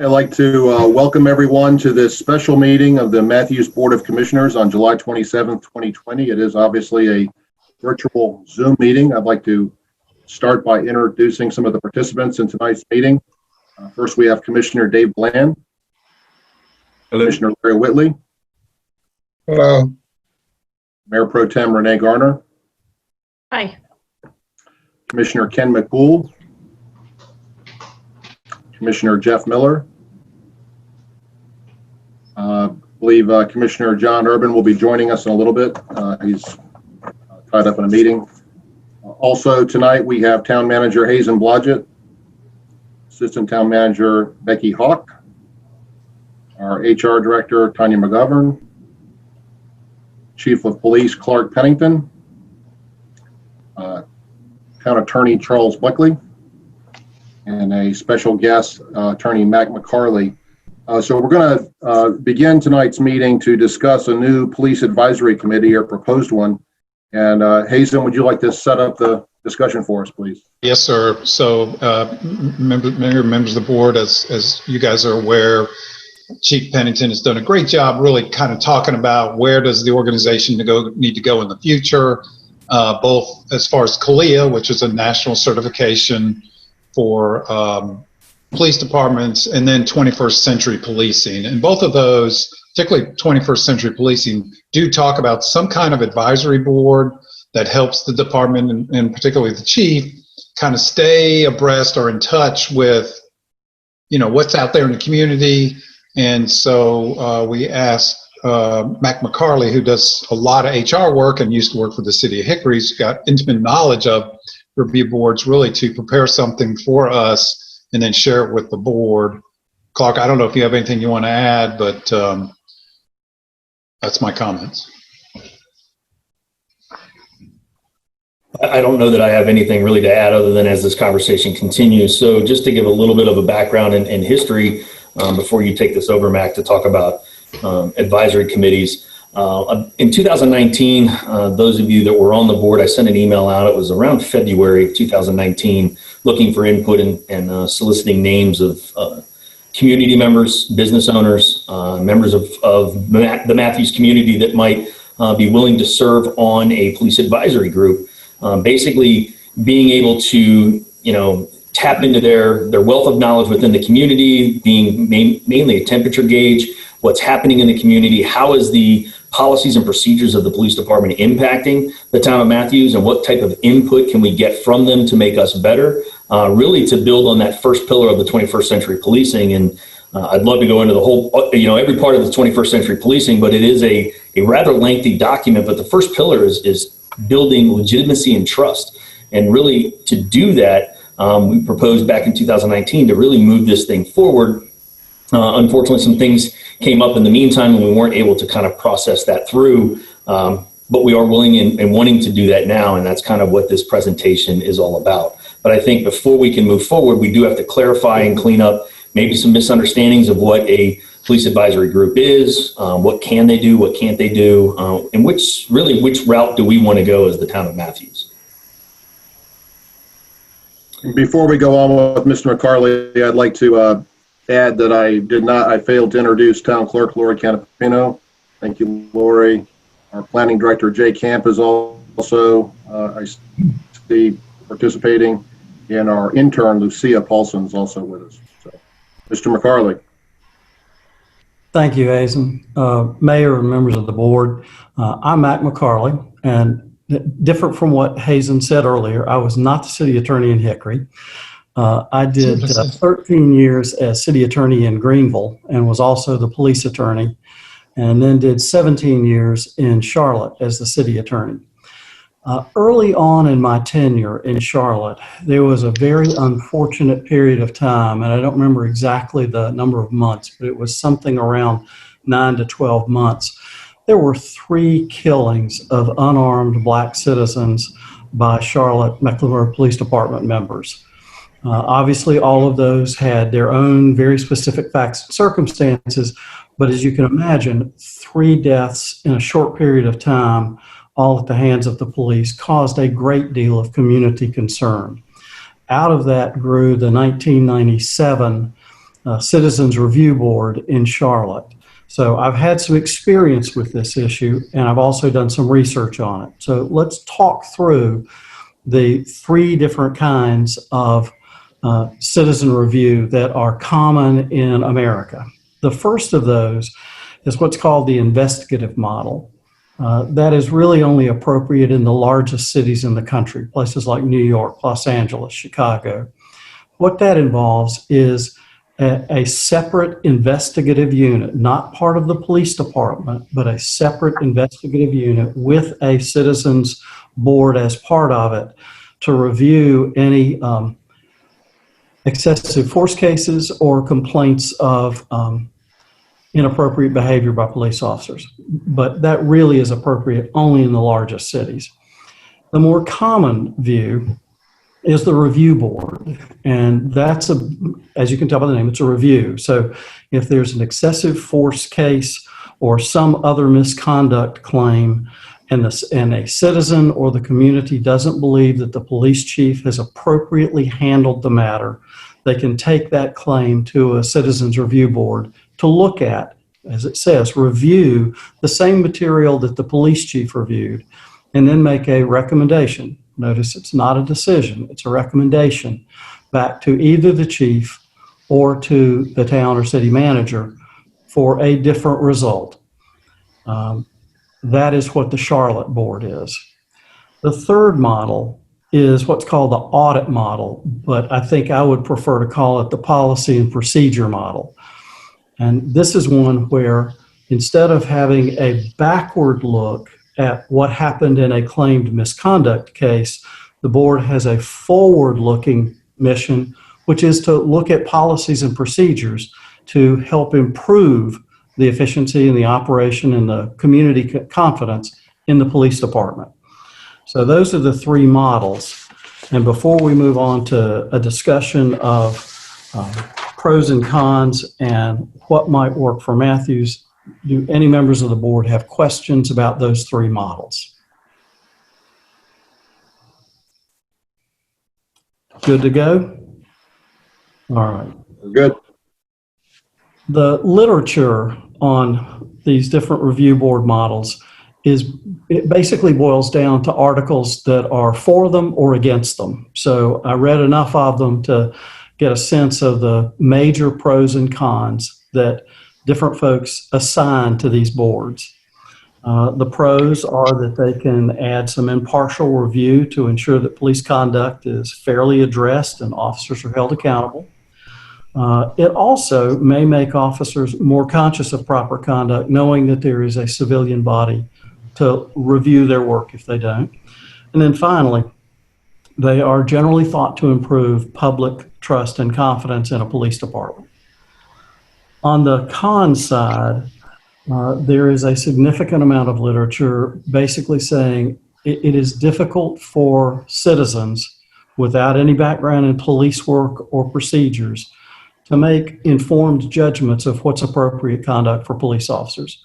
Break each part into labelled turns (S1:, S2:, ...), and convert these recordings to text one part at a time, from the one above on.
S1: I'd like to welcome everyone to this special meeting of the Matthews Board of Commissioners on July 27th, 2020. It is obviously a virtual Zoom meeting. I'd like to start by introducing some of the participants in tonight's meeting. First, we have Commissioner Dave Bland. Hello. Commissioner Larry Whitley.
S2: Hello.
S1: Mayor Pro Tem Renee Garner.
S3: Hi.
S1: Commissioner Ken McCool. Commissioner Jeff Miller. I believe Commissioner John Urban will be joining us in a little bit. He's tied up in a meeting. Also tonight we have Town Manager Hazen Blodgett, Assistant Town Manager Becky Hawk, our HR Director Tanya McGovern, Chief of Police Clark Pennington, Town Attorney Charles Buckley, and a special guest, Attorney Mac McCarley. So we're going to begin tonight's meeting to discuss a new police advisory committee, or proposed one. And Hazen, would you like to set up the discussion for us, please?
S2: Yes, sir. So members of the board, as you guys are aware, Chief Pennington has done a great job really kind of talking about where does the organization need to go in the future, both as far as CALEA, which is a national certification for police departments, and then 21st century policing. And both of those, particularly 21st century policing, do talk about some kind of advisory board that helps the department, and particularly the chief, kind of stay abreast or in touch with, what's out there in the community. And so we asked Mac McCarley, who does a lot of HR work and used to work for the city of Hickory, who's got intimate knowledge of review boards, really to prepare something for us and then share it with the board. Clark, I don't know if you have anything you want to add, but that's my comments.
S4: I don't know that I have anything really to add other than as this conversation continues. So just to give a little bit of a background and history before you take this over, Mac, to talk about advisory committees. In 2019, those of you that were on the board, I sent an email out. It was around February 2019, looking for input and soliciting names of community members, business owners, members of the Matthews community that might be willing to serve on a police advisory group. Basically being able to, tap into their wealth of knowledge within the community, being mainly a temperature gauge, what's happening in the community, how is the policies and procedures of the police department impacting the town of Matthews, and what type of input can we get from them to make us better, really to build on that first pillar of the 21st century policing. And I'd love to go into the whole, every part of the 21st century policing, but it is a rather lengthy document. But the first pillar is building legitimacy and trust. And really to do that, we proposed back in 2019 to really move this thing forward. Unfortunately, some things came up in the meantime and we weren't able to kind of process that through, but we are willing and wanting to do that now, and that's kind of what this presentation is all about. But I think before we can move forward, we do have to clarify and clean up maybe some misunderstandings of what a police advisory group is, what can they do, what can't they do, and which route do we want to go as the town of Matthews.
S1: Before we go on with Mr. McCarley, I'd like to add that I failed to introduce Town Clerk Lori Canapino. Thank you, Lori. Our Planning Director, Jay Camp, is also, I see, participating, and our intern, Lucia Paulson, is also with us. So, Mr. McCarley.
S5: Thank you, Hazen. Mayor and members of the board, I'm Mac McCarley, and different from what Hazen said earlier, I was not the city attorney in Hickory. I did 13 years as city attorney in Greenville and was also the police attorney, and then did 17 years in Charlotte as the city attorney. Early on in my tenure in Charlotte, there was a very unfortunate period of time, and I don't remember exactly the number of months, but it was something around 9 to 12 months. There were 3 killings of unarmed black citizens by Charlotte Mecklenburg Police Department members. Obviously, all of those had their own very specific facts and circumstances, but as you can imagine, 3 deaths in a short period of time, all at the hands of the police, caused a great deal of community concern. Out of that grew the 1997 Citizens Review Board in Charlotte. So I've had some experience with this issue, and I've also done some research on it. So let's talk through the three different kinds of citizen review that are common in America. The first of those is what's called the investigative model. That is really only appropriate in the largest cities in the country, places like New York, Los Angeles, Chicago. What that involves is a separate investigative unit, not part of the police department, but a separate investigative unit with a citizens board as part of it to review any excessive force cases or complaints of inappropriate behavior by police officers. But that really is appropriate only in the largest cities. The more common view is the review board. And that's, as you can tell by the name, it's a review. So if there's an excessive force case or some other misconduct claim, and a citizen or the community doesn't believe that the police chief has appropriately handled the matter, they can take that claim to a citizens review board to look at, as it says, review the same material that the police chief reviewed, and then make a recommendation. Notice it's not a decision, it's a recommendation back to either the chief or to the town or city manager for a different result. That is what the Charlotte board is. The third model is what's called the audit model, but I think I would prefer to call it the policy and procedure model. And this is one where instead of having a backward look at what happened in a claimed misconduct case, the board has a forward-looking mission, which is to look at policies and procedures to help improve the efficiency and the operation and the community confidence in the police department. So those are the three models. And before we move on to a discussion of pros and cons and what might work for Matthews, do any members of the board have questions about those three models? Good to go? All right.
S1: Good.
S5: The literature on these different review board models it basically boils down to articles that are for them or against them. So I read enough of them to get a sense of the major pros and cons that different folks assign to these boards. The pros are that they can add some impartial review to ensure that police conduct is fairly addressed and officers are held accountable. It also may make officers more conscious of proper conduct, knowing that there is a civilian body to review their work if they don't. And then finally, they are generally thought to improve public trust and confidence in a police department. On the con side, there is a significant amount of literature basically saying it is difficult for citizens without any background in police work or procedures to make informed judgments of what's appropriate conduct for police officers.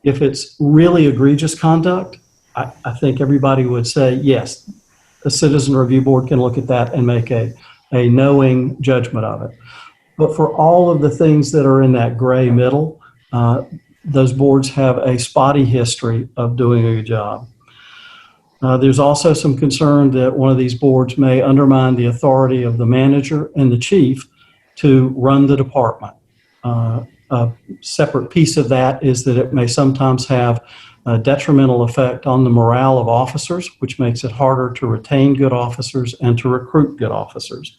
S5: If it's really egregious conduct, I think everybody would say, yes, a citizen review board can look at that and make a knowing judgment of it. But for all of the things that are in that gray middle, those boards have a spotty history of doing a good job. There's also some concern that one of these boards may undermine the authority of the manager and the chief to run the department. A separate piece of that is that it may sometimes have a detrimental effect on the morale of officers, which makes it harder to retain good officers and to recruit good officers.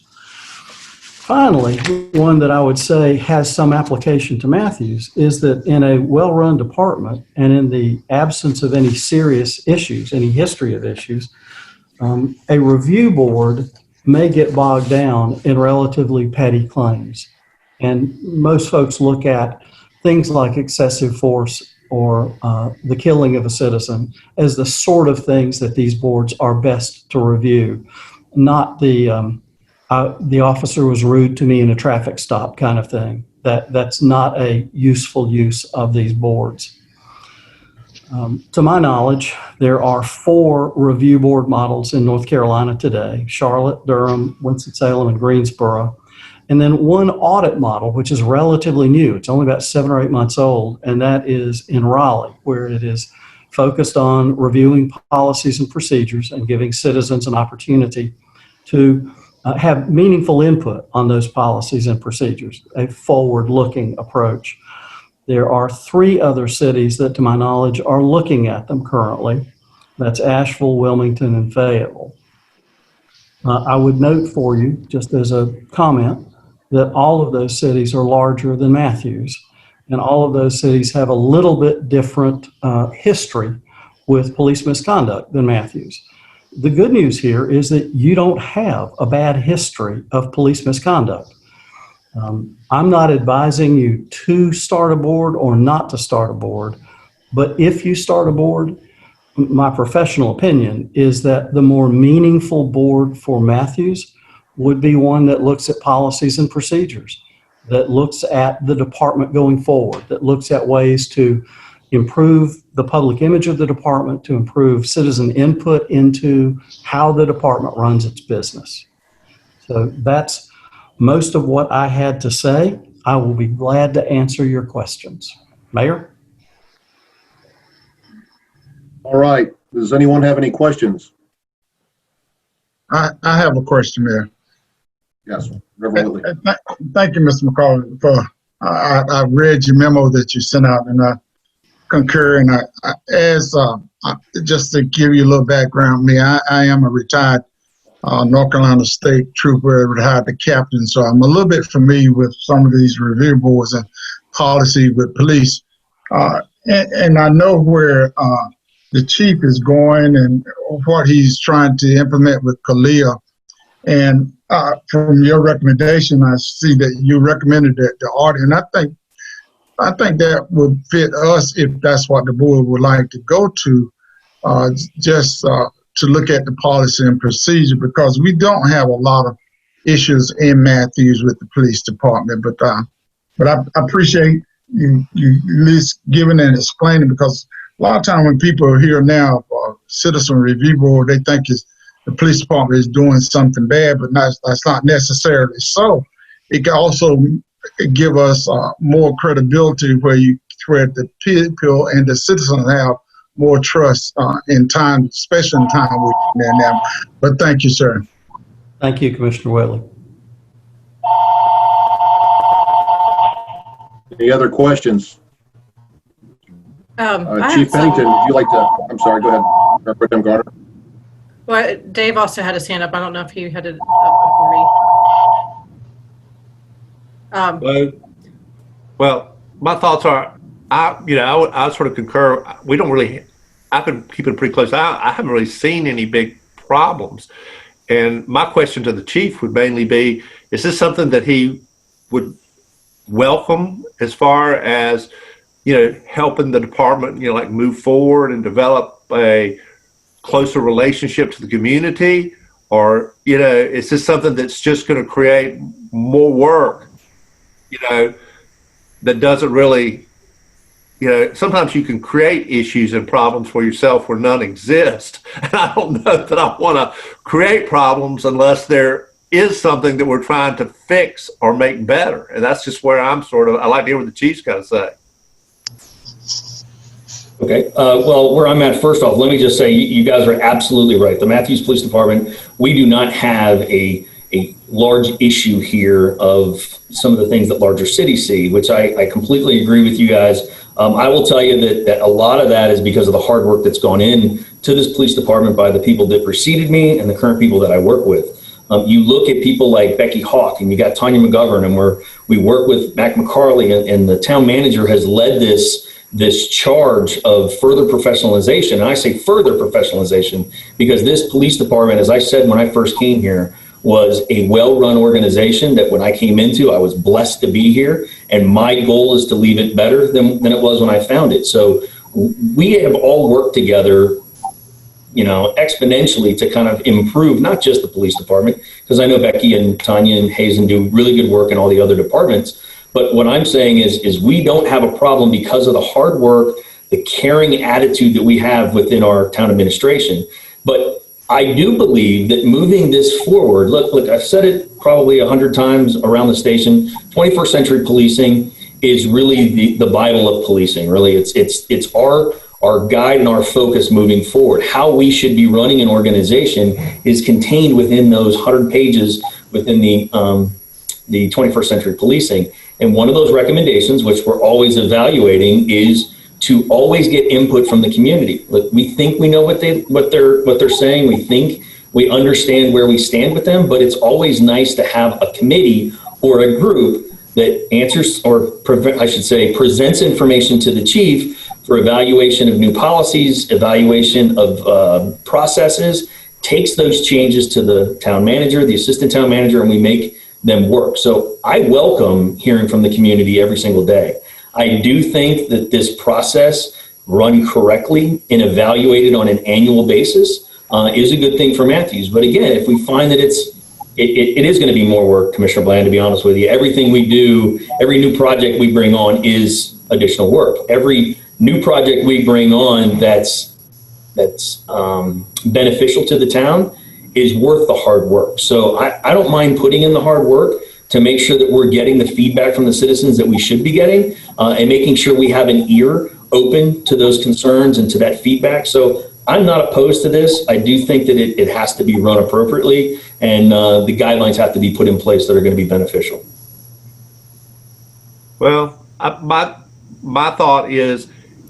S5: Finally, one that I would say has some application to Matthews is that in a well-run department and in the absence of any serious issues, any history of issues, a review board may get bogged down in relatively petty claims. And most folks look at things like excessive force or the killing of a citizen as the sort of things that these boards are best to review, not the officer was rude to me in a traffic stop kind of thing. That's not a useful use of these boards. To my knowledge, there are 4 review board models in North Carolina today: Charlotte, Durham, Winston-Salem, and Greensboro. And then one audit model, which is relatively new. It's only about 7 or 8 months old, and that is in Raleigh, where it is focused on reviewing policies and procedures and giving citizens an opportunity to have meaningful input on those policies and procedures, a forward-looking approach. There are 3 other cities that, to my knowledge, are looking at them currently. That's Asheville, Wilmington, and Fayetteville. I would note for you, just as a comment, that all of those cities are larger than Matthews, and all of those cities have a little bit different history with police misconduct than Matthews. The good news here is that you don't have a bad history of police misconduct. I'm not advising you to start a board or not to start a board, but if you start a board, my professional opinion is that the more meaningful board for Matthews would be one that looks at policies and procedures, that looks at the department going forward, that looks at ways to improve the public image of the department, to improve citizen input into how the department runs its business. So that's most of what I had to say. I will be glad to answer your questions. Mayor?
S1: All right. Does anyone have any questions?
S3: I have a question, Mayor.
S1: Yes, Reverend Whitley.
S3: Thank you, Mr. McCall, for I read your memo that you sent out, and I concur. And just to give you a little background, I am a retired North Carolina State trooper, retired the captain, so I'm a little bit familiar with some of these review boards and policy with police, and I know where the chief is going and what he's trying to implement with Kalia. And from your recommendation, I see that you recommended that the audit, and I think that would fit us if that's what the board would like to go to, just to look at the policy and procedure, because we don't have a lot of issues in Matthews with the police department. But I appreciate you at least giving and explaining, because a lot of time when people hear now citizen review board, they think the police department is doing something bad, but that's not necessarily so. It can also give us more credibility where the people and the citizens have more trust in time, especially in time with them now. But thank you, sir.
S5: Thank you, Commissioner Whitley.
S1: Any other questions? Chief Pennington, would you like to, I'm sorry, go ahead. Representative Garner.
S6: Well, Dave also had his hand up. I don't know if he had it up for me.
S7: Well, my thoughts are, I sort of concur. We don't really, I've been keeping pretty close. I haven't really seen any big problems. And my question to the chief would mainly be, is this something that he would welcome as far as, helping the department, like move forward and develop a closer relationship to the community? Or, is this something that's just going to create more work, that doesn't really, sometimes you can create issues and problems for yourself where none exist. And I don't know that I want to create problems unless there is something that we're trying to fix or make better. And that's just where I like to hear what the chief's got to say.
S4: Okay. Well, where I'm at, first off, let me just say you guys are absolutely right. The Matthews Police Department, we do not have a large issue here of some of the things that larger cities see, which I completely agree with you guys. I will tell you that a lot of that is because of the hard work that's gone in to this police department by the people that preceded me and the current people that I work with. You look at people like Becky Hawk, and you got Tanya McGovern, and we work with Mac McCarley, and the town manager has led this charge of further professionalization. And I say further professionalization because this police department, as I said when I first came here, was a well-run organization that when I came into, I was blessed to be here. And my goal is to leave it better than it was when I found it. So we have all worked together, exponentially to kind of improve not just the police department, because I know Becky and Tanya and Hazen do really good work in all the other departments. But what I'm saying is we don't have a problem because of the hard work, the caring attitude that we have within our town administration. But I do believe that moving this forward, look, I've said it probably 100 times around the station, 21st century policing is really the Bible of policing. Really, it's our guide and our focus moving forward. How we should be running an organization is contained within those 100 pages within the 21st century policing. And one of those recommendations, which we're always evaluating, is to always get input from the community. Look, we think we know what they're saying. We think we understand where we stand with them, but it's always nice to have a committee or a group that answers, or I should say, presents information to the chief for evaluation of new policies, evaluation of processes, takes those changes to the town manager, the assistant town manager, and we make them work. So I welcome hearing from the community every single day. I do think that this process, run correctly and evaluated on an annual basis, is a good thing for Matthews. But again, if we find that it is going to be more work, Commissioner Bland, to be honest with you, everything we do, every new project we bring on is additional work. Every new project we bring on that's beneficial to the town is worth the hard work. So I don't mind putting in the hard work to make sure that we're getting the feedback from the citizens that we should be getting, and making sure we have an ear open to those concerns and to that feedback. So I'm not opposed to this. I do think that it has to be run appropriately, and the guidelines have to be put in place that are going to be beneficial.
S7: Well, my thought is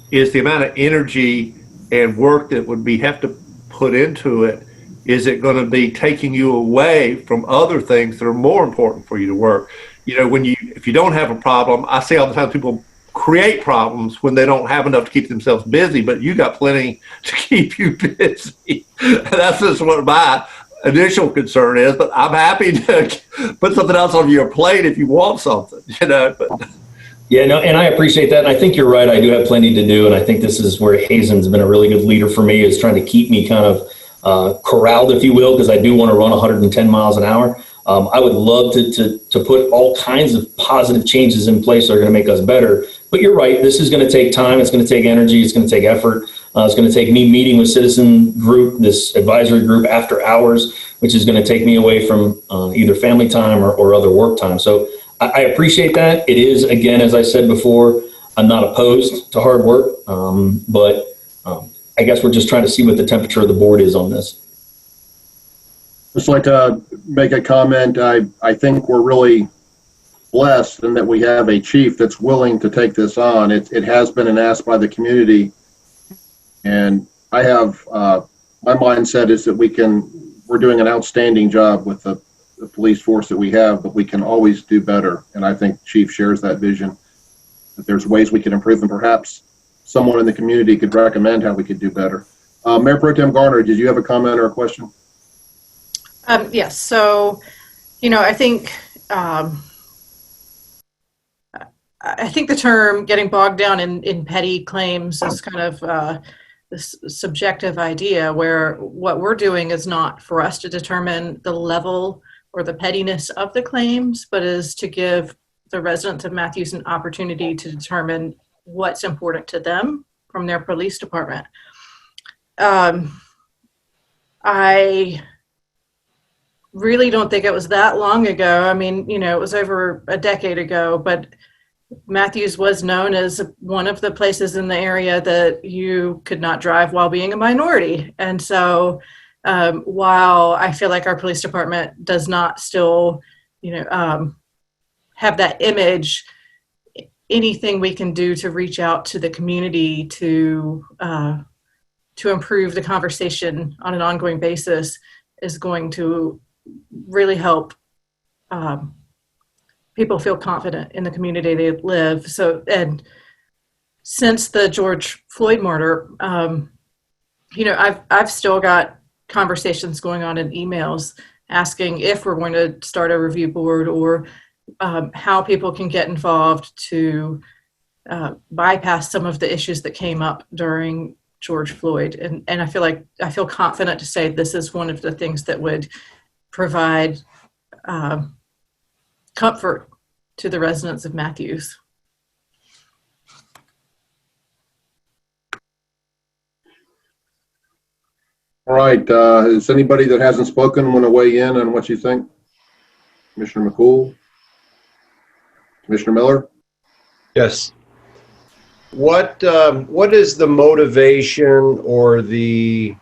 S7: the amount of energy and work that would have to put into it. Is it going to be taking you away from other things that are more important for you to work? You know, if you don't have a problem, I say all the time, people create problems when they don't have enough to keep themselves busy, but you got plenty to keep you busy. That's just what my initial concern is, but I'm happy to put something else on your plate if you want something, you know. But
S4: yeah, no, and I appreciate that. And I think you're right. I do have plenty to do. And I think this is where Hazen's been a really good leader for me, is trying to keep me kind of corralled, if you will, because I do want to run 110 miles an hour. I would love to put all kinds of positive changes in place that are going to make us better. But you're right. This is going to take time. It's going to take energy. It's going to take effort. It's going to take me meeting with citizen group, this advisory group, after hours, which is going to take me away from either family time or other work time. So I appreciate that. It is, again, as I said before, I'm not opposed to hard work, but I guess we're just trying to see what the temperature of the board is on this.
S1: Just like to make a comment. I think we're really blessed in that we have a chief that's willing to take this on. It has been an ask by the community, and I have my mindset is that we're doing an outstanding job with the police force that we have, but we can always do better. And I think Chief shares that vision, that there's ways we can improve, and perhaps someone in the community could recommend how we could do better. Mayor Pro Tem Garner, did you have a comment or a question?
S6: Yes. So, I think the term getting bogged down in petty claims is kind of this subjective idea, where what we're doing is not for us to determine the level or the pettiness of the claims, but is to give the residents of Matthews an opportunity to determine what's important to them from their police department. I really don't think it was that long ago. I mean, it was over a decade ago, but Matthews was known as one of the places in the area that you could not drive while being a minority. And so while I feel like our police department does not still, have that image, anything we can do to reach out to the community to improve the conversation on an ongoing basis is going to really help people feel confident in the community they live. So, and since the George Floyd murder, I've still got conversations going on in emails asking if we're going to start a review board, or how people can get involved to bypass some of the issues that came up during George Floyd. And I feel confident to say this is one of the things that would provide comfort to the residents of Matthews.
S1: All right, is anybody that hasn't spoken want to weigh in on what you think? Commissioner McCool? Commissioner Miller?
S8: Yes. What is the motivation or the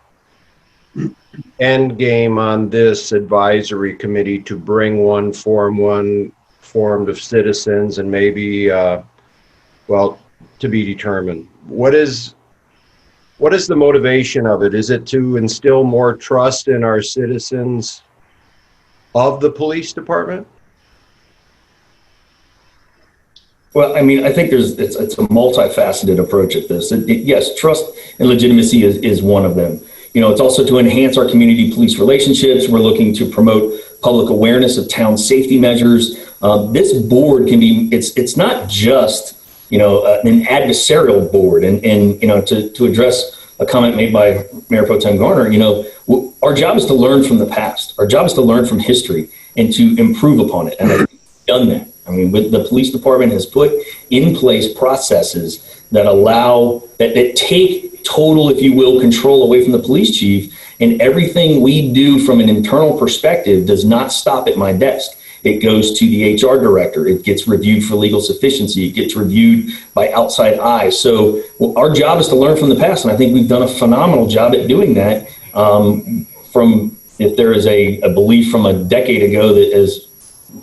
S8: end game on this advisory committee to bring one formed of citizens and maybe, well, to be determined? What is the motivation of it? Is it to instill more trust in our citizens of the police department?
S4: Well, I mean, I think it's a multifaceted approach at this. Yes, trust and legitimacy is one of them. You know, it's also to enhance our community police relationships. We're looking to promote public awareness of town safety measures. This board can be, it's not just, you know, an adversarial board. And you know, to address a comment made by Mayor Pro Tem Garner, you know, our job is to learn from the past. Our job is to learn from history and to improve upon it. And I think we've done that. I mean, the police department has put in place processes that allow, that take total, if you will, control away from the police chief. And everything we do from an internal perspective does not stop at my desk. It goes to the HR director. It gets reviewed for legal sufficiency. It gets reviewed by outside eyes. So our job is to learn from the past. And I think we've done a phenomenal job at doing that. From, if there is a belief from a decade ago that, as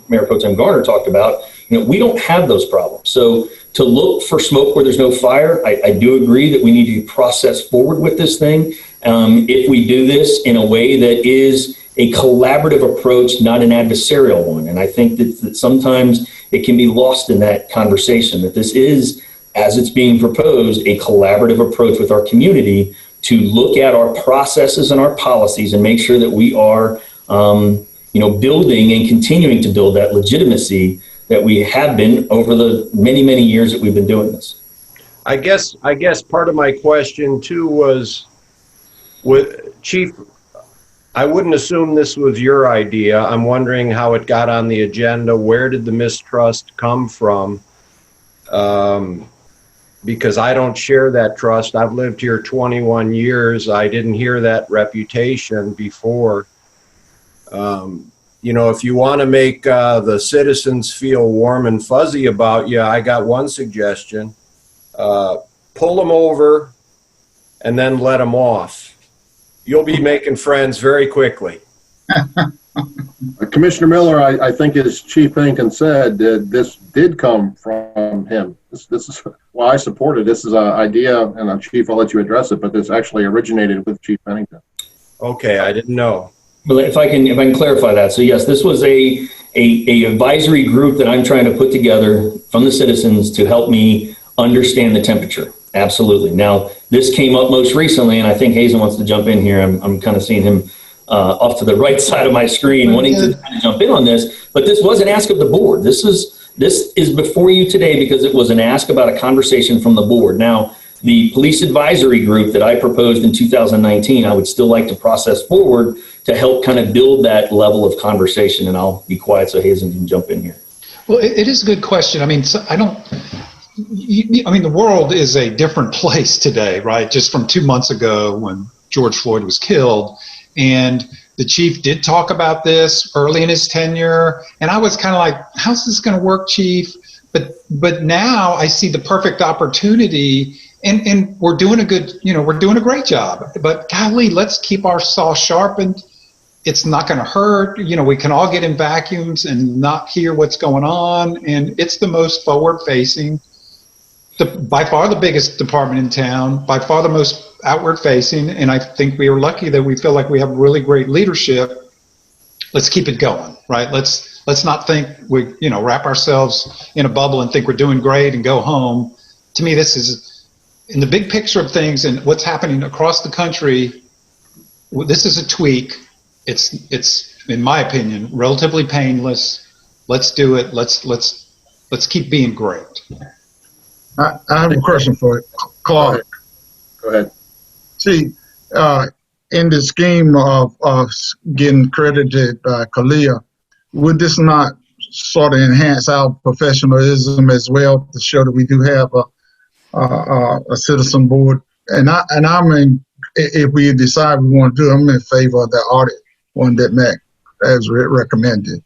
S4: Mayor Pro Tem Garner talked about, you know, we don't have those problems. So to look for smoke where there's no fire, I do agree that we need to process forward with this thing. If we do this in a way that is a collaborative approach, not an adversarial one. And I think that sometimes it can be lost in that conversation, that this is, as it's being proposed, a collaborative approach with our community to look at our processes and our policies and make sure that we are, you know, building and continuing to build that legitimacy that we have been over the many, many years that we've been doing this.
S8: I guess part of my question too was, with Chief, I wouldn't assume this was your idea. I'm wondering how it got on the agenda. Where did the mistrust come from? Because I don't share that trust. I've lived here 21 years. I didn't hear that reputation before. You know, if you want to make the citizens feel warm and fuzzy about you, I got one suggestion. Pull them over and then let them off. You'll be making friends very quickly.
S1: Commissioner Miller, I think as Chief Pennington said, this did come from him. This is why I supported this is an idea, and Chief, I'll let you address it, but this actually originated with Chief Pennington.
S8: Okay, I didn't know.
S4: Well, if I can clarify that. So yes, this was a advisory group that I'm trying to put together from the citizens to help me understand the temperature. Absolutely. Now, this came up most recently, and I think Hazen wants to jump in here. I'm kind of seeing him off to the right side of my screen wanting to kind of jump in on this, but this was an ask of the board. This is before you today because it was an ask about a conversation from the board. Now, the police advisory group that I proposed in 2019, I would still like to process forward to help kind of build that level of conversation, and I'll be quiet so Hazen can jump in here.
S2: Well, it is a good question. I mean, I mean, the world is a different place today, right? Just from 2 months ago when George Floyd was killed. And the chief did talk about this early in his tenure. And I was kind of like, how's this going to work, Chief? But now I see the perfect opportunity, and we're doing we're doing a great job. But golly, let's keep our saw sharpened. It's not going to hurt. You know, we can all get in vacuums and not hear what's going on. And it's the most forward facing, by far the biggest department in town, by far the most outward facing. And I think we are lucky that we feel like we have really great leadership. Let's keep it going, right? Let's not think we, wrap ourselves in a bubble and think we're doing great and go home. To me, this is in the big picture of things and what's happening across the country. This is a tweak. It's in my opinion, relatively painless. Let's do it. Let's keep being great.
S3: I have a question for Clark.
S1: Go ahead.
S3: See, in the scheme of getting credited by Kalia, would this not sort of enhance our professionalism as well to show that we do have a citizen board? And I'm if we decide we want to do it, I'm in favor of the audit one that Mac has recommended.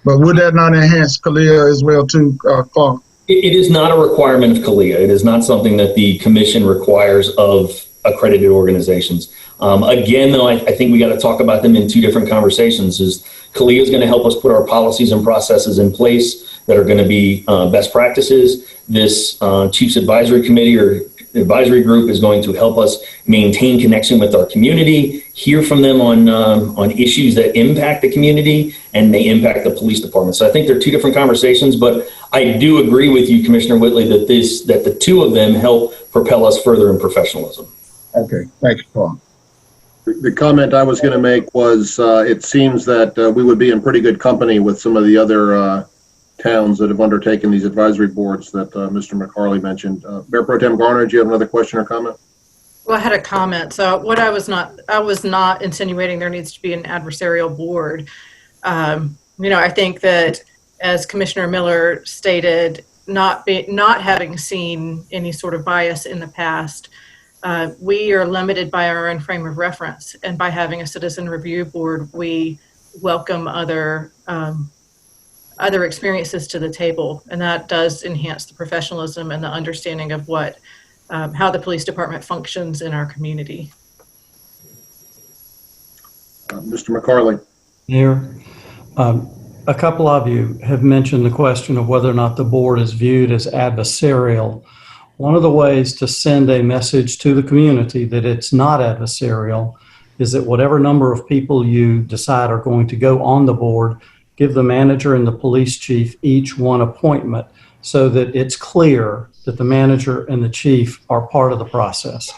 S3: But would that not enhance CALEA as well too, Clark?
S4: It is not a requirement of CALEA. It is not something that the commission requires of accredited organizations. Again, though, I think we got to talk about them in two different conversations. Is CALEA is going to help us put our policies and processes in place that are going to be best practices. This Chiefs Advisory Committee or advisory group is going to help us maintain connection with our community, hear from them on issues that impact the community and they impact the police department. So I think they're two different conversations, but I do agree with you, Commissioner Whitley, that the two of them help propel us further in professionalism.
S3: Okay, thank you, Clark.
S1: The comment I was going to make was it seems that we would be in pretty good company with some of the other towns that have undertaken these advisory boards that Mr. McCarley mentioned. Mayor Pro Tem Garner, do you have another question or comment?
S6: Well, I had a comment. So what I was not insinuating there needs to be an adversarial board. I think that, as Commissioner Miller stated, not having seen any sort of bias in the past, we are limited by our own frame of reference. And by having a citizen review board, we welcome other experiences to the table, and that does enhance the professionalism and the understanding of how the police department functions in our community.
S1: Mr. McCarley.
S5: Mayor, a couple of you have mentioned the question of whether or not the board is viewed as adversarial. One of the ways to send a message to the community that it's not adversarial is that whatever number of people you decide are going to go on the board, give the manager and the police chief each one appointment so that it's clear that the manager and the chief are part of the process.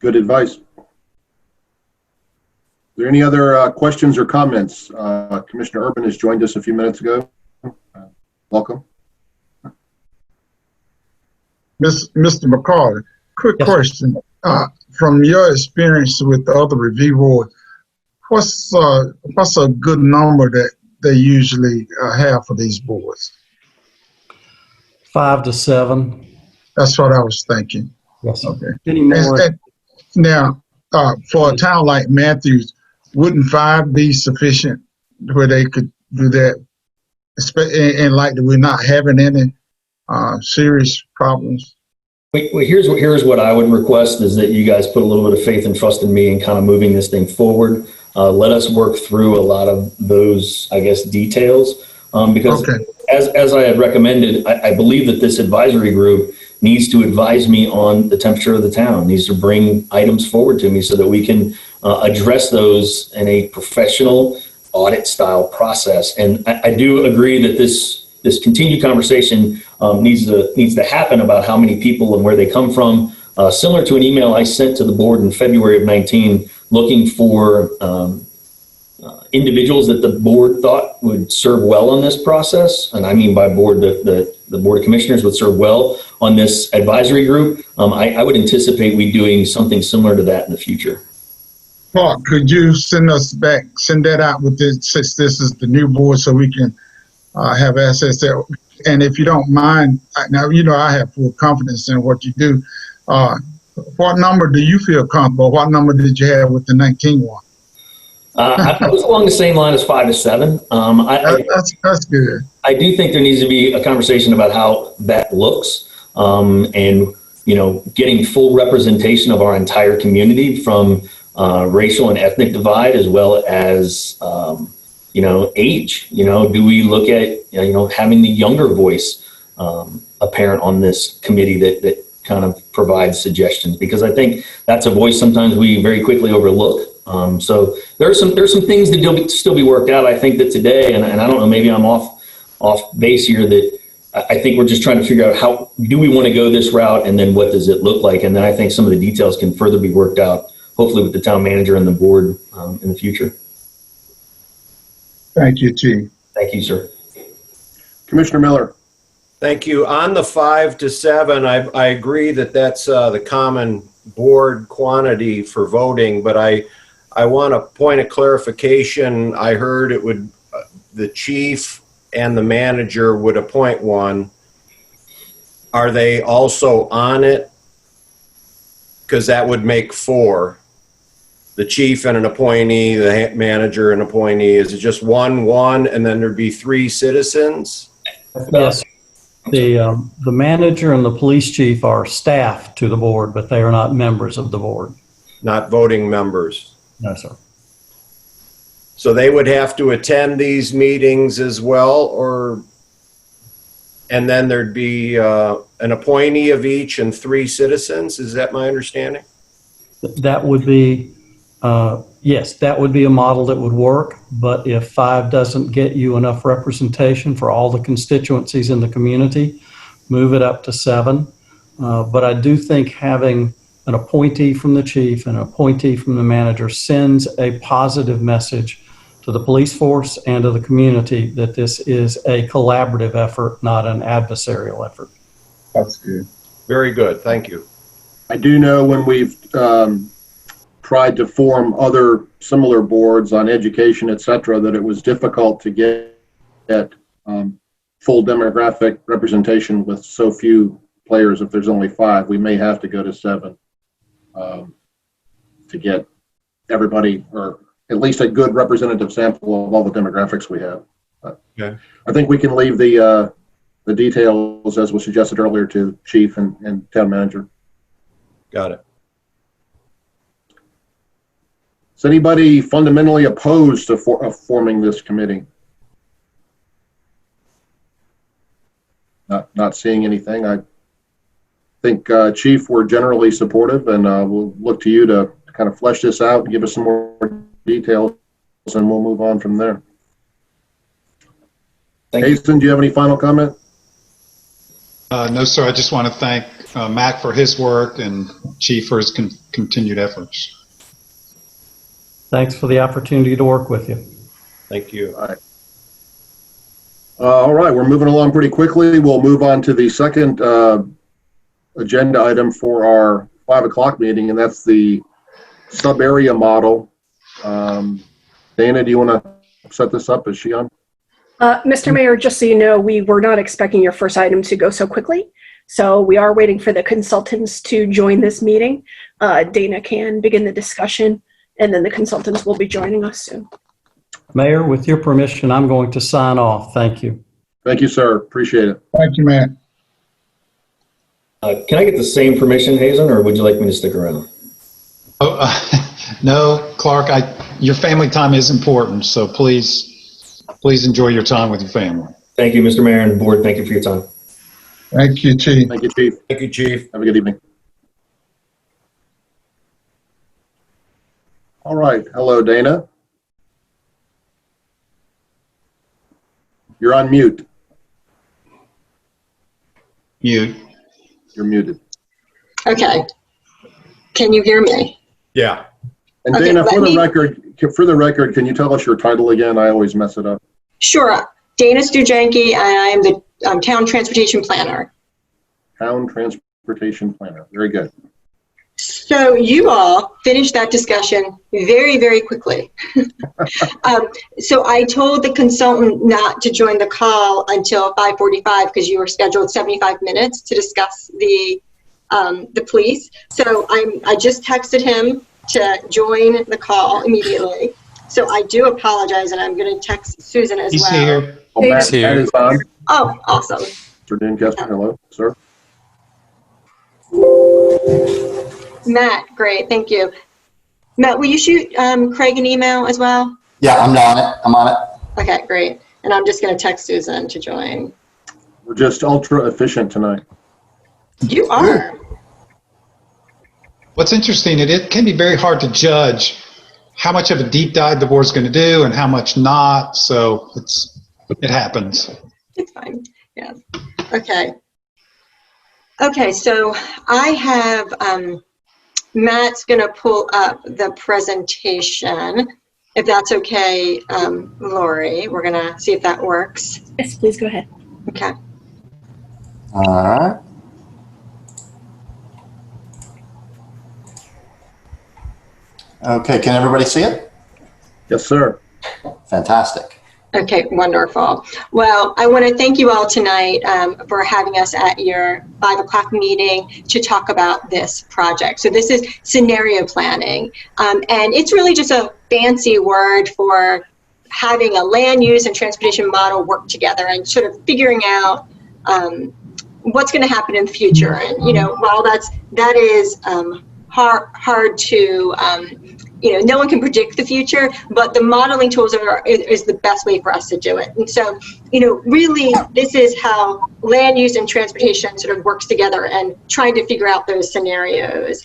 S1: Good advice. Is there any other questions or comments? Commissioner Urban has joined us a few minutes ago. Welcome.
S3: Mr. McCarley, quick question. From your experience with the other review board, what's a good number that they usually have for these boards?
S5: 5 to 7.
S3: That's what I was thinking.
S5: Yes.
S3: Okay.
S5: Any more?
S3: Now, for a town like Matthews, wouldn't 5 be sufficient where they could do that? And like we're not having any serious problems?
S4: Well, here's what I would request is that you guys put a little bit of faith and trust in me in kind of moving this thing forward. Let us work through a lot of those, I guess, details. Because as I had recommended, I believe that this advisory group needs to advise me on the temperature of the town, needs to bring items forward to me so that we can address those in a professional audit style process. And I do agree that this continued conversation needs to happen about how many people and where they come from. Similar to an email I sent to the board in February of 19, looking for individuals that the board thought would serve well on this process. And I mean by board, the Board of Commissioners would serve well on this advisory group. I would anticipate we doing something similar to that in the future.
S3: Clark, could you send that out with this, since this is the new board, so we can have access there? And if you don't mind, now, I have full confidence in what you do. What number do you feel comfortable? What number did you have with the 19 one?
S4: I was along the same line as 5 to 7.
S3: That's good.
S4: I do think there needs to be a conversation about how that looks, and getting full representation of our entire community from racial and ethnic divide, as well as age. Do we look at having the younger voice apparent on this committee that kind of provides suggestions, because I think that's a voice sometimes we very quickly overlook. So there's some things that still be worked out. I think that today, and I don't know, maybe I'm off base here, that I think we're just trying to figure out how do we want to go this route, and then what does it look like, and then I think some of the details can further be worked out, hopefully with the town manager and the board in the future.
S3: Thank you, Chief.
S4: Thank you, sir.
S1: Commissioner Miller.
S8: Thank you. On the 5 to 7, I agree that that's the common board quantity for voting, but I want a point of clarification. I heard it would the chief and the manager would appoint one. Are they also on it because that would make 4. The chief and an appointee, the manager and appointee. Is it just one, and then there'd be 3 citizens?
S5: Yes. The manager and the police chief are staff to the board, but they are not members of the board.
S8: Not voting members.
S5: No, sir.
S8: So they would have to attend these meetings as well, and then there'd be an appointee of each and 3 citizens. Is that my understanding?
S5: That would be, yes, that would be a model that would work. But if 5 doesn't get you enough representation for all the constituencies in the community, move it up to 7. But I do think having an appointee from the chief and an appointee from the manager sends a positive message to the police force and to the community that this is a collaborative effort, not an adversarial effort.
S3: That's good.
S8: Very good. Thank you.
S1: I do know when we've tried to form other similar boards on education, et cetera, that it was difficult to get full demographic representation with so few players. If there's only 5, we may have to go to 7 to get everybody, or at least a good representative sample of all the demographics we have.
S8: Okay.
S1: I think we can leave the details, as was suggested earlier, to chief and town manager.
S8: Got it.
S1: Is anybody fundamentally opposed to forming this committee? Not seeing anything. I think, Chief, we're generally supportive, and we'll look to you to kind of flesh this out and give us some more details, and we'll move on from there.
S4: Thank you.
S1: Hazen, do you have any final comment?
S2: No, sir. I just want to thank Mac for his work and Chief for his continued efforts.
S5: Thanks for the opportunity to work with you.
S8: Thank you.
S1: All right, we're moving along pretty quickly. We'll move on to the second agenda item for our 5 o'clock meeting, and that's the sub-area model. Dana, do you want to set this up? Is she on?
S9: Mr. Mayor, just so you know, we were not expecting your first item to go so quickly. So we are waiting for the consultants to join this meeting. Dana can begin the discussion, and then the consultants will be joining us soon.
S5: Mayor, with your permission, I'm going to sign off. Thank you.
S1: Thank you, sir. Appreciate it.
S3: Thank you, Matt.
S4: Can I get the same permission, Hazen, or would you like me to stick around?
S2: Oh, no, Clark, your family time is important, so please enjoy your time with your family.
S4: Thank you, Mr. Mayor and board. Thank you for your time.
S3: Thank you, Chief.
S1: Thank you, Chief.
S8: Thank you, Chief.
S1: Have a good evening. All right. Hello, Dana. You're on mute.
S2: Mute.
S1: You're muted.
S10: Okay. Can you hear me?
S8: Yeah.
S1: And
S10: Okay,
S1: Dana, for
S10: let
S1: the record, can you tell us your title again? I always mess it up.
S10: Sure. Dana Stujanki, and I am the town transportation planner.
S1: Town transportation planner. Very good.
S10: So you all finished that discussion very, very quickly. So I told the consultant not to join the call until 5:45 because you were scheduled 75 minutes to discuss the police. So I just texted him to join the call immediately. So I do apologize, and I'm going to text Susan as
S2: He's
S10: well.
S2: here.
S1: Oh, Matt is on.
S10: Oh, awesome.
S1: Mr. Dancaster, hello, sir.
S10: Matt, great, thank you. Matt, will you shoot Craig an email as well?
S11: Yeah, I'm on it. I'm on it.
S10: Okay, great. And I'm just going to text Susan to join.
S1: We're just ultra efficient tonight.
S10: You are.
S2: What's interesting, it can be very hard to judge how much of a deep dive the board's going to do and how much not. So it happens.
S10: It's fine. Yeah. Okay. Okay, so I have Matt's going to pull up the presentation. If that's okay, Lori, we're going to see if that works.
S9: Yes, please go ahead.
S10: Okay.
S11: All right. Okay, can everybody see it?
S1: Yes, sir.
S11: Fantastic.
S10: Okay, wonderful. Well, I want to thank you all tonight for having us at your 5 o'clock meeting to talk about this project. So this is scenario planning, and it's really just a fancy word for having a land use and transportation model work together and sort of figuring out what's going to happen in the future. And, you know, while that is hard to you know, no one can predict the future, but the modeling tools is the best way for us to do it. And so, you know, really, this is how land use and transportation sort of works together and trying to figure out those scenarios.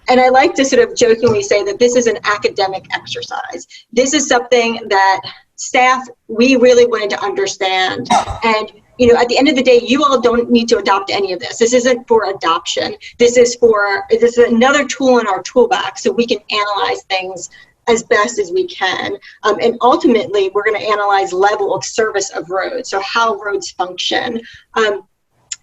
S10: And I like to sort of jokingly say that this is an academic exercise. This is something that staff, we really wanted to understand. And you know, at the end of the day, you all don't need to adopt any of this. This isn't for adoption. This is another tool in our toolbox so we can analyze things as best as we can. And ultimately, we're going to analyze level of service of roads, so how roads function. And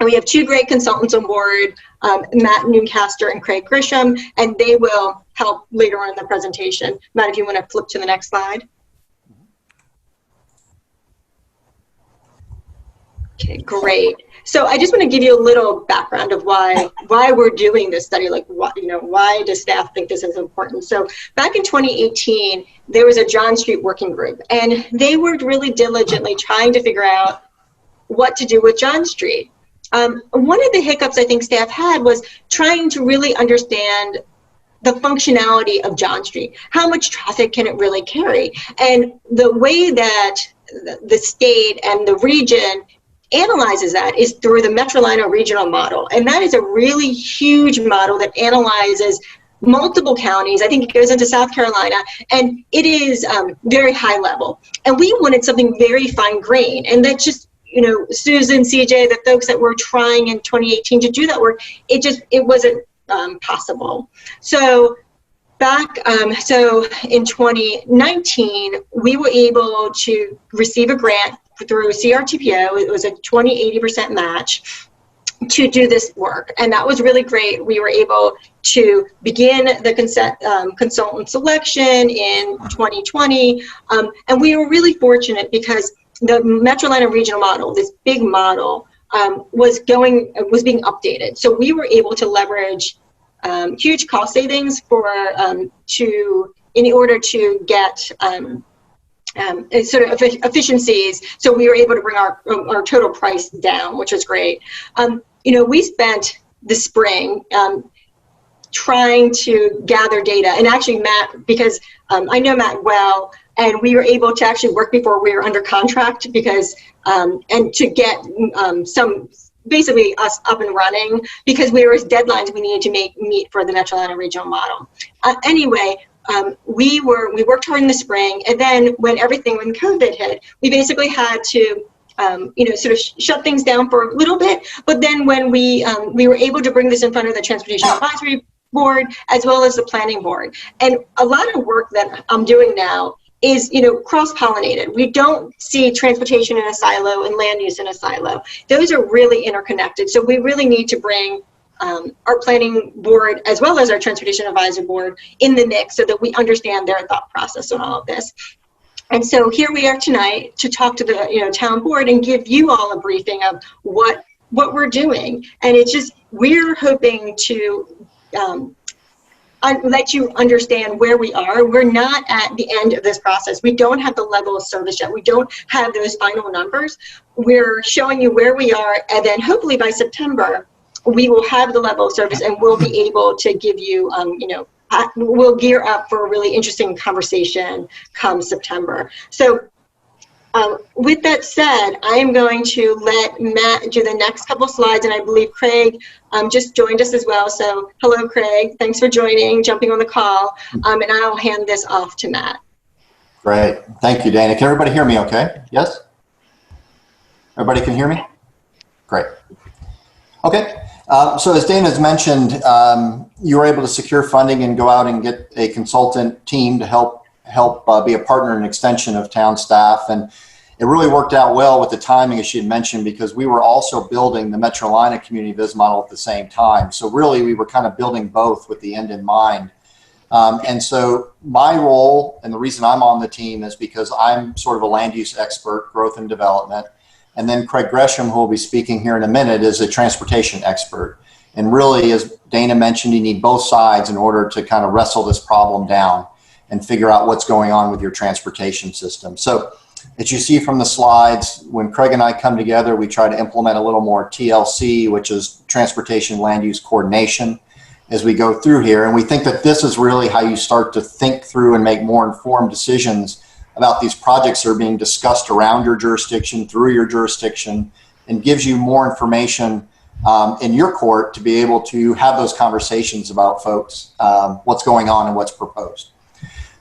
S10: we have 2 great consultants on board, Matt Newcaster and Craig Grisham, and they will help later on in the presentation. Matt, if you want to flip to the next slide. Okay, great. So I just want to give you a little background of why we're doing this study. Like, what, you know, why does staff think this is important? So back in 2018, there was a John Street working group, and they worked really diligently trying to figure out what to do with John Street. One of the hiccups I think staff had was trying to really understand the functionality of John Street. How much traffic can it really carry? And the way that the state and the region analyzes that is through the Metrolina regional model. And that is a really huge model that analyzes multiple counties. I think it goes into South Carolina, and it is very high level. And we wanted something very fine grained. And that just, you know, Susan, CJ, the folks that were trying in 2018 to do that work, it wasn't possible. So so in 2019, we were able to receive a grant through CRTPO. It was a 20-80% match to do this work, and that was really great. We were able to begin the consultant selection in 2020, and we were really fortunate because the Metrolina regional model, this big model, was being updated. So we were able to leverage huge cost savings in order to get sort of efficiencies. So we were able to bring our total price down, which was great. You know, we spent the spring trying to gather data, and actually Matt, because I know Matt well, and we were able to actually work before we were under contract because, and to get basically us up and running because there was deadlines we needed to meet for the Metrolina regional model. Anyway, we worked hard in the spring, and then when COVID hit, we basically had to you know, sort of shut things down for a little bit. But then when we were able to bring this in front of the Transportation Advisory Board as well as the Planning Board, and a lot of work that I'm doing now is, you know, cross-pollinated. We don't see transportation in a silo and land use in a silo. Those are really interconnected. So we really need to bring our planning board as well as our transportation advisory board in the mix so that we understand their thought process on all of this. And so here we are tonight to talk to the, you know, town board and give you all a briefing of what we're doing. And it's just, we're hoping to let you understand where we are. We're not at the end of this process. We don't have the level of service yet. We don't have those final numbers. We're showing you where we are, and then hopefully by September, we will have the level of service and we'll be able to give you, you know, we'll gear up for a really interesting conversation come September. So with that said, I am going to let Matt do the next couple slides, and I believe Craig just joined us as well. So hello, Craig. Thanks for jumping on the call, and I'll hand this off to Matt.
S11: Great. Thank you, Dana. Can everybody hear me okay? Yes? Everybody can hear me? Great. Okay. So as Dana's mentioned, you were able to secure funding and go out and get a consultant team to help be a partner and extension of town staff. And it really worked out well with the timing, as she had mentioned, because we were also building the Metrolina community viz model at the same time. So really we were kind of building both with the end in mind. And so my role, and the reason I'm on the team, is because I'm sort of a land use expert, growth and development. And then Craig Gresham, who will be speaking here in a minute, is a transportation expert. And really, as Dana mentioned, you need both sides in order to kind of wrestle this problem down and figure out what's going on with your transportation system. So as you see from the slides, when Craig and I come together, we try to implement a little more TLC, which is transportation land use coordination, as we go through here. And we think that this is really how you start to think through and make more informed decisions about these projects that are being discussed around your jurisdiction, through your jurisdiction, and gives you more information in your court to be able to have those conversations about folks, what's going on and what's proposed.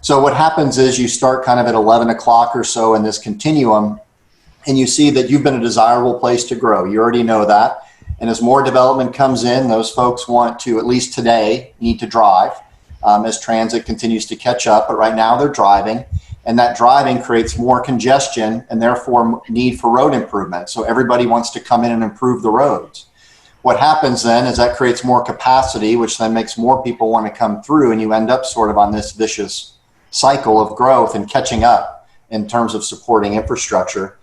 S11: So what happens is you start kind of at 11 o'clock or so in this continuum, and you see that you've been a desirable place to grow. You already know that. And as more development comes in, those folks want to, at least today, need to drive as transit continues to catch up. But right now they're driving, and that driving creates more congestion and therefore need for road improvement. So everybody wants to come in and improve the roads. What happens then is that creates more capacity, which then makes more people want to come through, and you end up sort of on this vicious cycle of growth and catching up in terms of supporting infrastructure.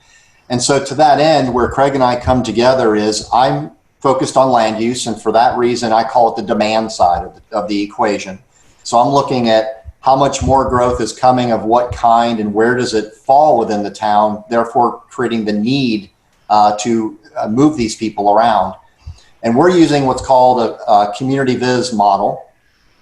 S11: And so to that end, where Craig and I come together is I'm focused on land use, and for that reason, I call it the demand side of the equation. So I'm looking at how much more growth is coming, of what kind, and where does it fall within the town, therefore creating the need to move these people around. And we're using what's called a community viz model,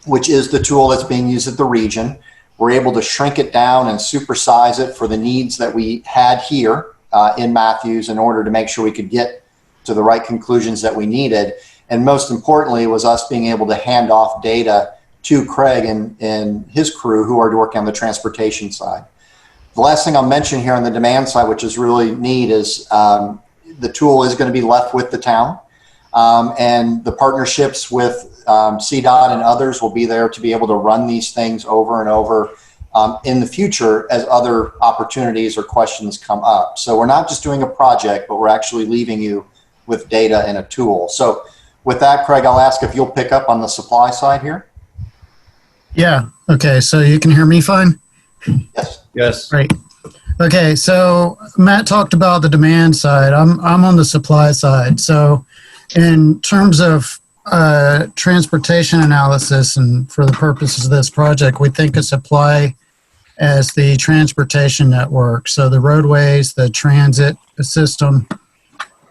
S11: which is the tool that's being used at the region. We're able to shrink it down and supersize it for the needs that we had here in Matthews in order to make sure we could get to the right conclusions that we needed. And most importantly was us being able to hand off data to Craig and his crew who are working on the transportation side. The last thing I'll mention here on the demand side, which is really neat, is the tool is going to be left with the town. And the partnerships with CDOT and others will be there to be able to run these things over and over in the future as other opportunities or questions come up. So we're not just doing a project, but we're actually leaving you with data and a tool. So with that, Craig, I'll ask if you'll pick up on the supply side here.
S12: Yeah. Okay. So you can hear me fine?
S11: Yes.
S8: Yes.
S12: Great. Okay. So Matt talked about the demand side. I'm on the supply side. So in terms of transportation analysis, and for the purposes of this project, we think of supply as the transportation network. So the roadways, the transit system,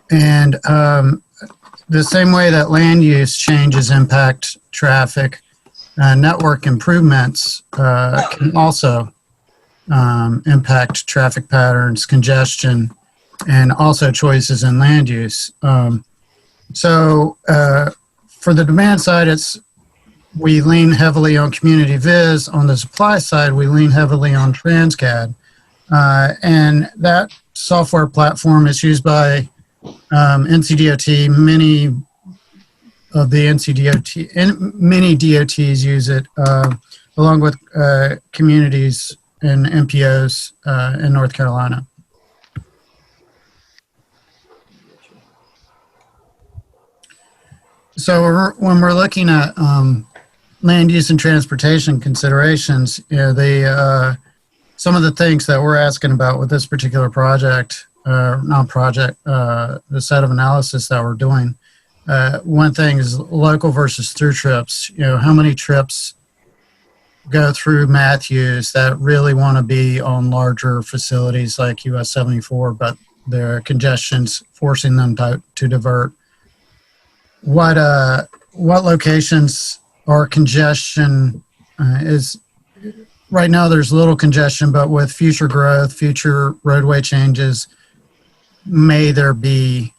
S12: and the same way that land use changes impact traffic, network improvements can also impact traffic patterns, congestion, and also choices in land use. So for the demand side, we lean heavily on Community Viz. On the supply side, we lean heavily on Transcad. And that software platform is used by NCDOT. Many of the NCDOT and many DOTs use it, along with communities and MPOs in North Carolina. So when we're looking at land use and transportation considerations, you know, some of the things that we're asking about with this particular project, the set of analysis that we're doing. One thing is local versus through trips. You know, how many trips go through Matthews that really want to be on larger facilities like US 74, but their congestion's forcing them to divert. What locations are congestion is right now there's little congestion, but with future growth, future roadway changes, may there be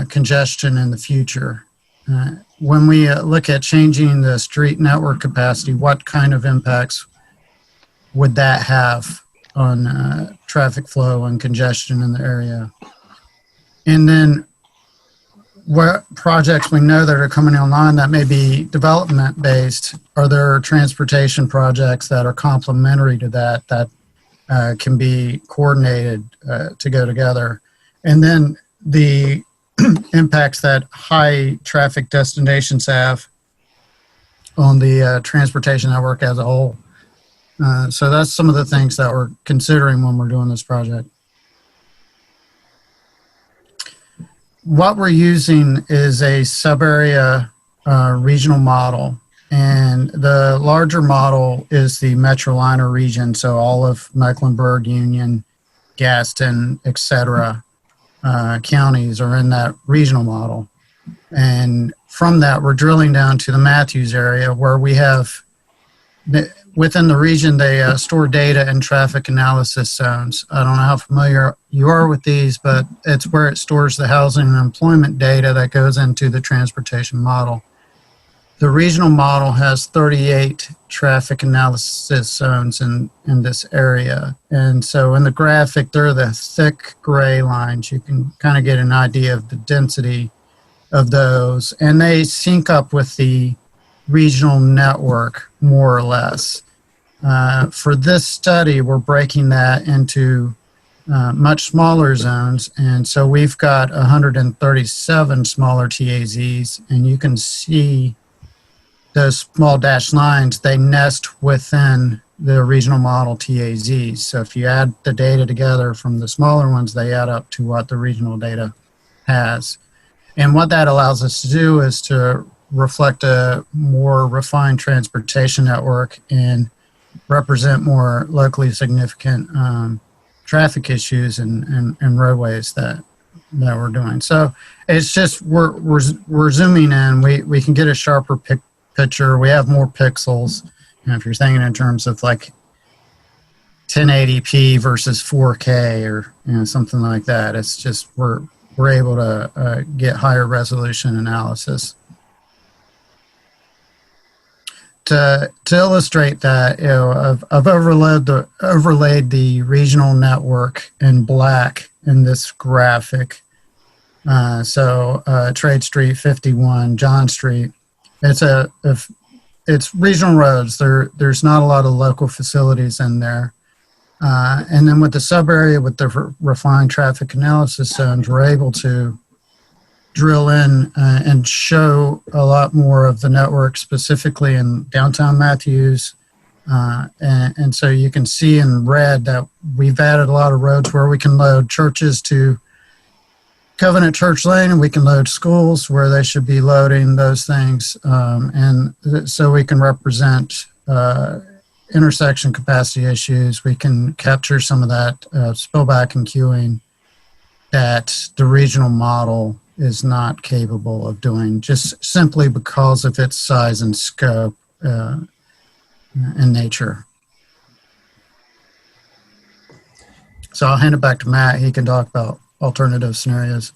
S12: congestion in the future. When we look at changing the street network capacity, what kind of impacts would that have on traffic flow and congestion in the area? And then what projects we know that are coming online that may be development based? Are there transportation projects that are complementary to that can be coordinated to go together? And then the impacts that high traffic destinations have on the transportation network as a whole. So that's some of the things that we're considering when we're doing this project. What we're using is a sub-area regional model, and the larger model is the Metroliner region, so all of Mecklenburg, Union, Gaston, etc. Counties are in that regional model. And from that, we're drilling down to the Matthews area where we have, within the region, they store data in traffic analysis zones. I don't know how familiar you are with these, but it's where it stores the housing and employment data that goes into the transportation model. The regional model has 38 traffic analysis zones in this area. And so in the graphic, they're the thick gray lines. You can kind of get an idea of the density of those. And they sync up with the regional network, more or less. For this study, we're breaking that into much smaller zones. And so we've got 137 smaller TAZs, and you can see those small dashed lines, they nest within the regional model TAZs. So if you add the data together from the smaller ones, they add up to what the regional data has. And what that allows us to do is to reflect a more refined transportation network and represent more locally significant traffic issues and roadways that we're doing. So it's just we're zooming in. We can get a sharper picture. We have more pixels. You know, if you're thinking in terms of like 1080p versus 4K or something like that, it's just we're able to get higher resolution analysis. To illustrate that, I've overlaid the regional network in black in this graphic. Trade Street 51, John Street. It's regional roads. There's not a lot of local facilities in there. And then with the sub-area with the refined traffic analysis zones, we're able to drill in and show a lot more of the network, specifically in downtown Matthews. And so you can see in red that we've added a lot of roads where we can load churches to Covenant Church Lane, and we can load schools where they should be loading those things. And so we can represent intersection capacity issues. We can capture some of that spillback and queuing that the regional model is not capable of doing, just simply because of its size and scope and nature. So I'll hand it back to Matt. He can talk about alternative scenarios.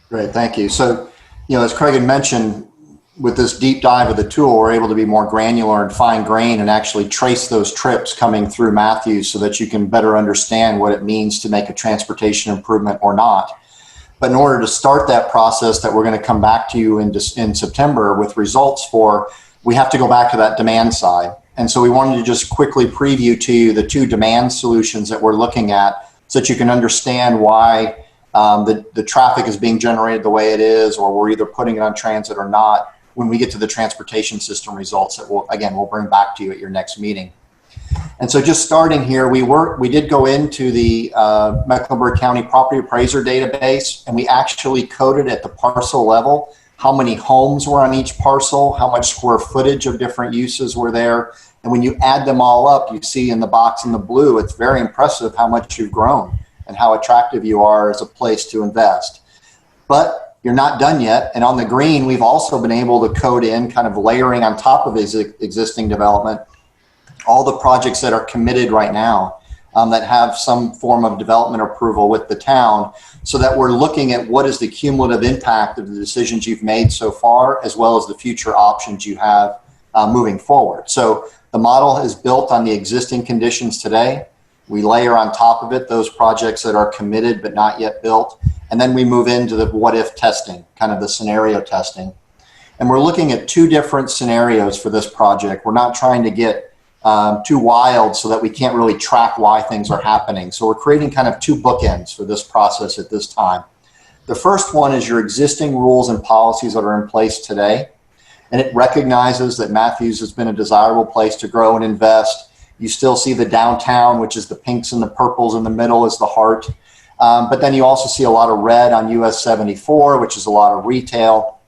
S11: Great, thank you. So, as Craig had mentioned, with this deep dive of the tool, we're able to be more granular and fine grain and actually trace those trips coming through Matthews so that you can better understand what it means to make a transportation improvement or not. But in order to start that process that we're going to come back to you in September with results for, we have to go back to that demand side. And so we wanted to just quickly preview to you the two demand solutions that we're looking at so that you can understand why the traffic is being generated the way it is, or we're either putting it on transit or not when we get to the transportation system results that we'll bring back to you at your next meeting. And so just starting here, we did go into the Mecklenburg County Property Appraiser database, and we actually coded at the parcel level how many homes were on each parcel, how much square footage of different uses were there. And when you add them all up, you see in the box in the blue, it's very impressive how much you've grown and how attractive you are as a place to invest. But you're not done yet. And on the green, we've also been able to code in, kind of layering on top of his existing development, all the projects that are committed right now that have some form of development approval with the town, so that we're looking at what is the cumulative impact of the decisions you've made so far, as well as the future options you have moving forward. So the model is built on the existing conditions today. We layer on top of it those projects that are committed but not yet built. And then we move into the what if testing, kind of the scenario testing. And we're looking at two different scenarios for this project. We're not trying to get too wild so that we can't really track why things are happening. So we're creating kind of two bookends for this process at this time. The first one is your existing rules and policies that are in place today. and it recognizes that Matthews has been a desirable place to grow and invest. You still see the downtown, which is the pinks and the purples in the middle is the heart. But then you also see a lot of red on US 74, which is a lot of retail.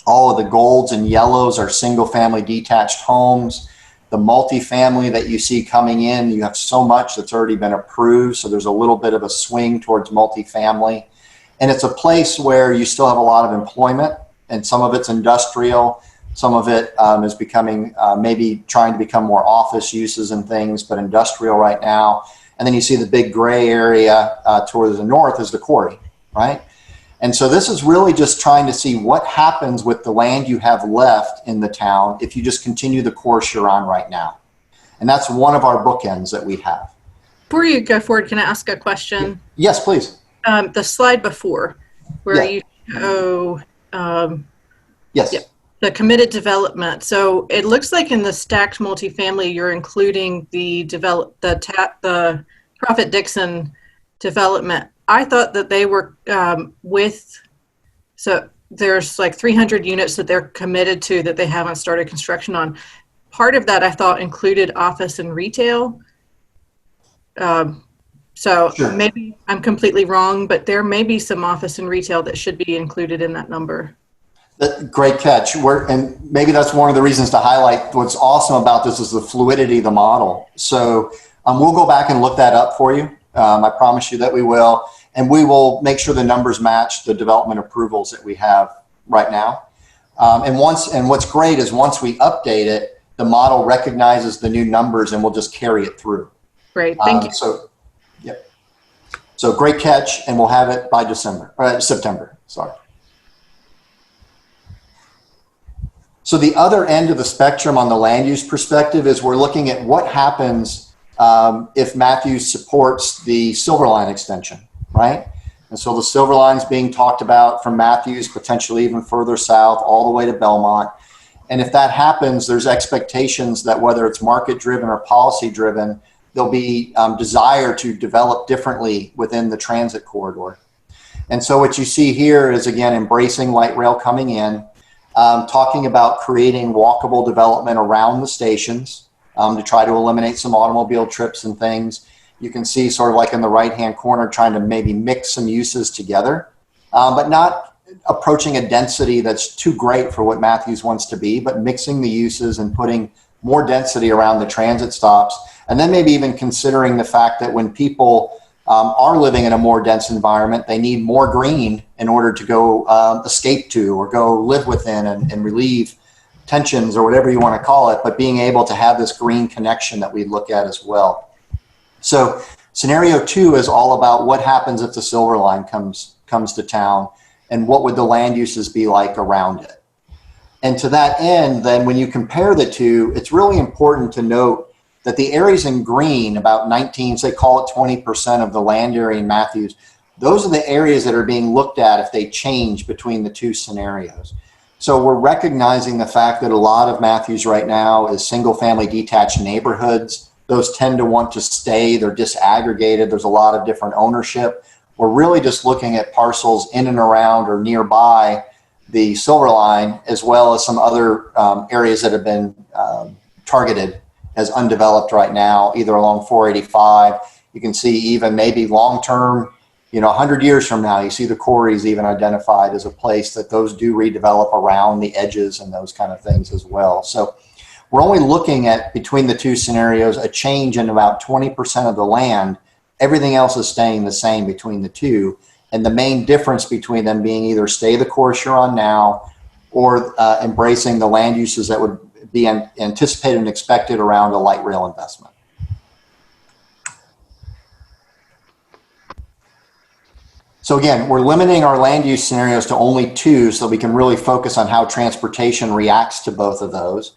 S11: All of the golds and yellows are single family detached homes. The multifamily that you see coming in, you have so much that's already been approved. So there's a little bit of a swing towards multifamily. And it's a place where you still have a lot of employment, and some of it's industrial. Some of it is becoming maybe trying to become more office uses and things, but industrial right now. And then you see the big gray area towards the north is the quarry, right? And so this is really just trying to see what happens with the land you have left in the town if you just continue the course you're on right now. And that's one of our bookends that we have.
S6: Before you go forward, can I ask a question?
S11: Yes, please.
S6: The slide before, where
S11: Yeah.
S6: you show
S11: Yes.
S6: yeah, the committed development. So it looks like in the stacked multifamily, you're including the Prophet Dixon development. I thought that they were so there's like 300 units that they're committed to that they haven't started construction on. Part of that I thought included office and retail. So
S11: Sure.
S6: maybe I'm completely wrong, but there may be some office and retail that should be included in that number.
S11: Great catch. And maybe that's one of the reasons to highlight what's awesome about this is the fluidity of the model. So we'll go back and look that up for you. I promise you that we will. And we will make sure the numbers match the development approvals that we have right now. And what's great is once we update it, the model recognizes the new numbers and we'll just carry it through.
S6: Great, thank you.
S11: So great catch, and we'll have it by September, sorry. So the other end of the spectrum on the land use perspective is we're looking at what happens if Matthews supports the Silver Line extension, right? And so the Silver Line's being talked about from Matthews, potentially even further south, all the way to Belmont. And if that happens, there's expectations that whether it's market driven or policy driven, there'll be desire to develop differently within the transit corridor. And so what you see here is, again, embracing light rail coming in, talking about creating walkable development around the stations to try to eliminate some automobile trips and things. You can see sort of like in the right-hand corner, trying to maybe mix some uses together, but not approaching a density that's too great for what Matthews wants to be, but mixing the uses and putting more density around the transit stops. And then maybe even considering the fact that when people are living in a more dense environment, they need more green in order to go escape to or go live within and relieve tensions or whatever you want to call it, but being able to have this green connection that we look at as well. So scenario 2 is all about what happens if the Silver Line comes to town and what would the land uses be like around it. And to that end, then when you compare the two, it's really important to note that the areas in green, about 19, say call it 20% of the land area in Matthews, those are the areas that are being looked at if they change between the two scenarios. So we're recognizing the fact that a lot of Matthews right now is single family detached neighborhoods. Those tend to want to stay, they're disaggregated, there's a lot of different ownership. We're really just looking at parcels in and around or nearby the Silver Line, as well as some other areas that have been targeted as undeveloped right now, either along 485. You can see even maybe long-term, 100 years from now, you see the quarries even identified as a place that those do redevelop around the edges and those kind of things as well. So we're only looking at, between the two scenarios, a change in about 20% of the land. Everything else is staying the same between the two. And the main difference between them being either stay the course you're on now or embracing the land uses that would be anticipated and expected around a light rail investment. So again, we're limiting our land use scenarios to only 2 so we can really focus on how transportation reacts to both of those.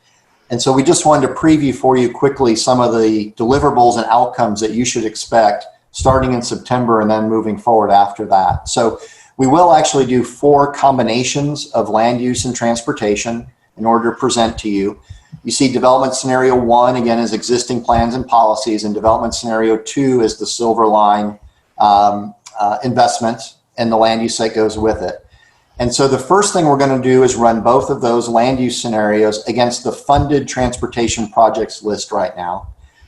S11: And so we just wanted to preview for you quickly some of the deliverables and outcomes that you should expect starting in September and then moving forward after that. So we will actually do 4 combinations of land use and transportation in order to present to you. You see development scenario 1, again, is existing plans and policies, and development scenario 2 is the Silver Line investment and the land use that goes with it. And so the first thing we're going to do is run both of those land use scenarios against the funded transportation projects list right now.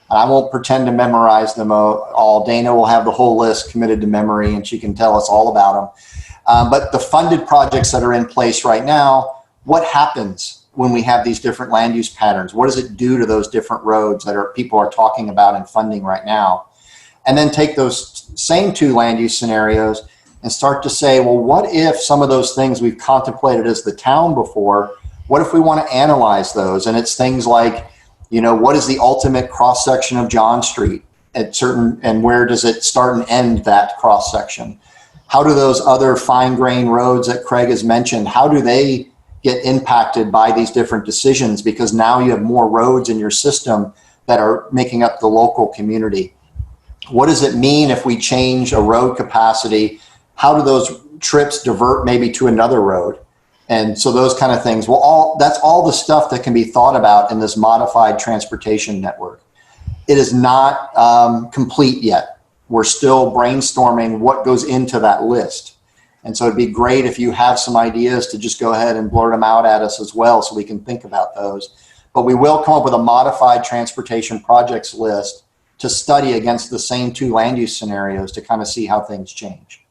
S11: And I won't pretend to memorize them all. Dana will have the whole list committed to memory and she can tell us all about them. But the funded projects that are in place right now, what happens when we have these different land use patterns? What does it do to those different roads that people are talking about and funding right now? And then take those same two land use scenarios and start to say, well, what if some of those things we've contemplated as the town before, what if we want to analyze those? And it's things like, what is the ultimate cross section of John Street and where does it start and end that cross section? How do those other fine grain roads that Craig has mentioned, how do they get impacted by these different decisions? Because now you have more roads in your system that are making up the local community. What does it mean if we change a road capacity? How do those trips divert maybe to another road? And so those kind of things. Well, that's all the stuff that can be thought about in this modified transportation network. It is not complete yet. We're still brainstorming what goes into that list. And so it'd be great if you have some ideas to just go ahead and blurt them out at us as well so we can think about those. But we will come up with a modified transportation projects list to study against the same two land use scenarios to kind of see how things change.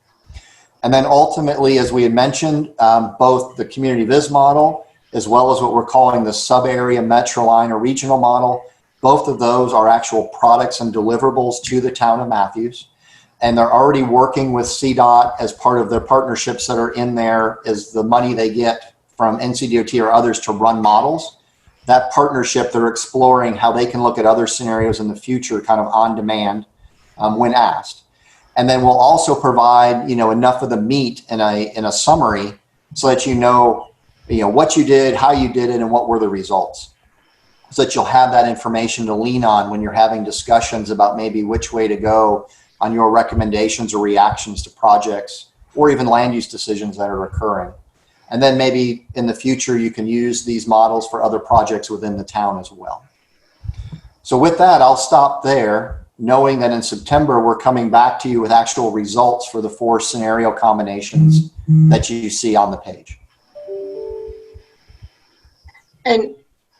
S11: And then ultimately, as we had mentioned, both the community viz model as well as what we're calling the sub-area metro line or regional model, both of those are actual products and deliverables to the town of Matthews. And they're already working with CDOT as part of their partnerships that are in there as the money they get from NCDOT or others to run models. That partnership, they're exploring how they can look at other scenarios in the future kind of on demand when asked. And then we'll also provide, enough of the meat in a summary so that you know what you did, how you did it, and what were the results. So that you'll have that information to lean on when you're having discussions about maybe which way to go on your recommendations or reactions to projects or even land use decisions that are occurring. And then maybe in the future, you can use these models for other projects within the town as well. So with that, I'll stop there, knowing that in September, we're coming back to you with actual results for the 4 scenario combinations that you see on the page.
S10: And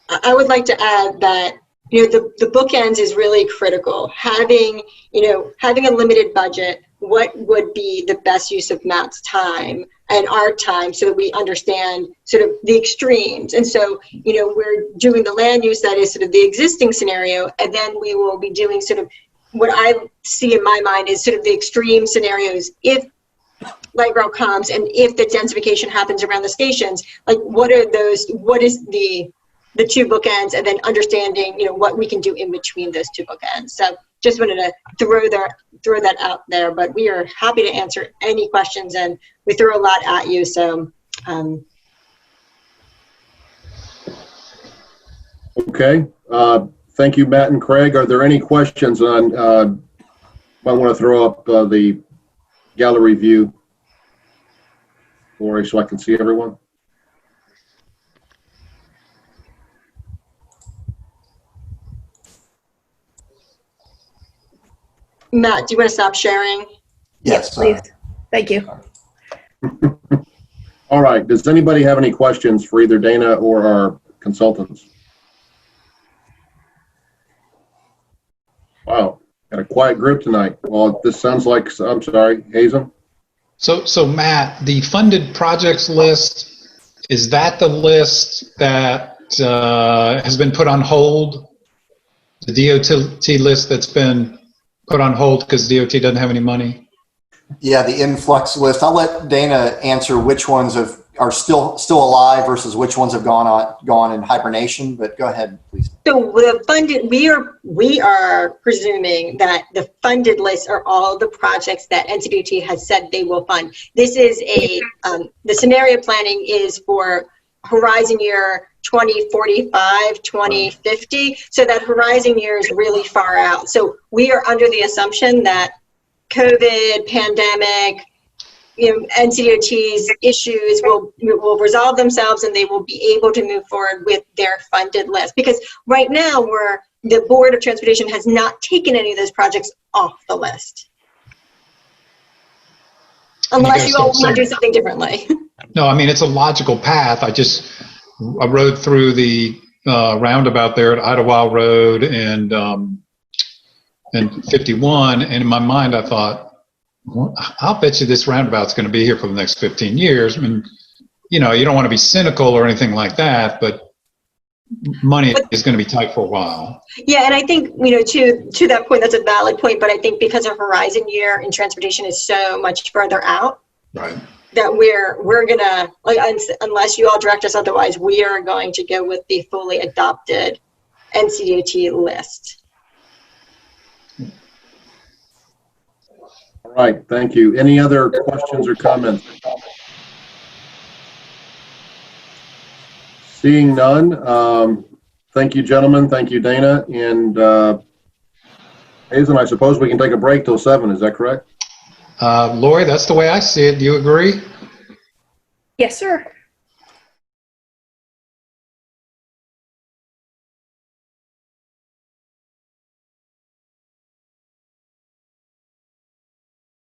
S10: I would like to add that, the bookends is really critical. Having a limited budget, what would be the best use of Matt's time and our time so that we understand sort of the extremes. And so, we're doing the land use that is sort of the existing scenario, and then we will be doing sort of what I see in my mind is sort of the extreme scenarios. If light rail comes and if the densification happens around the stations, like what is the 2 bookends, and then understanding, what we can do in between those 2 bookends. So just wanted to throw that out there, but we are happy to answer any questions, and we throw a lot at you. So,
S1: Okay. Thank you, Matt and Craig. Are there any questions on, I want to throw up the gallery view, Lori, so I can see everyone?
S10: Matt, do you want to stop sharing?
S11: Yes,
S9: please. Thank you.
S1: All right. Does anybody have any questions for either Dana or our consultants? Wow, got a quiet group tonight. Well, this sounds like, I'm sorry, Hazen?
S2: So Matt, the funded projects list, is that the list that has been put on hold? The DOT list that's been put on hold because DOT doesn't have any money?
S11: Yeah, the influx list. I'll let Dana answer which ones are still alive versus which ones have gone in hibernation, but go ahead, please.
S10: So the funded, we are presuming that the funded list are all the projects that NCDOT has said they will fund. This is the scenario planning is for horizon year 2045, 2050. So that horizon year is really far out. So we are under the assumption that COVID, pandemic, NCDOT's issues will resolve themselves, and they will be able to move forward with their funded list. Because right now, the Board of Transportation has not taken any of those projects off the list. Unless you all want to
S2: start
S10: do something differently.
S2: No, I mean, it's a logical path. I rode through the roundabout there at Idlewild Road and 51, and in my mind I thought, well, I'll bet you this roundabout's going to be here for the next 15 years. I mean, you don't want to be cynical or anything like that, but money is going to be tight for a while.
S10: Yeah, and I think, to that point, that's a valid point, but I think because our horizon year in transportation is so much further out,
S2: Right.
S10: that we're gonna, unless you all direct us otherwise, we are going to go with the fully adopted NCDOT list.
S1: All right, thank you. Any other questions or comments? Seeing none, thank you, gentlemen. Thank you, Dana. And Hazen, I suppose we can take a break till 7. Is that correct?
S2: Lori, that's the way I see it. Do you agree?
S9: Yes, sir.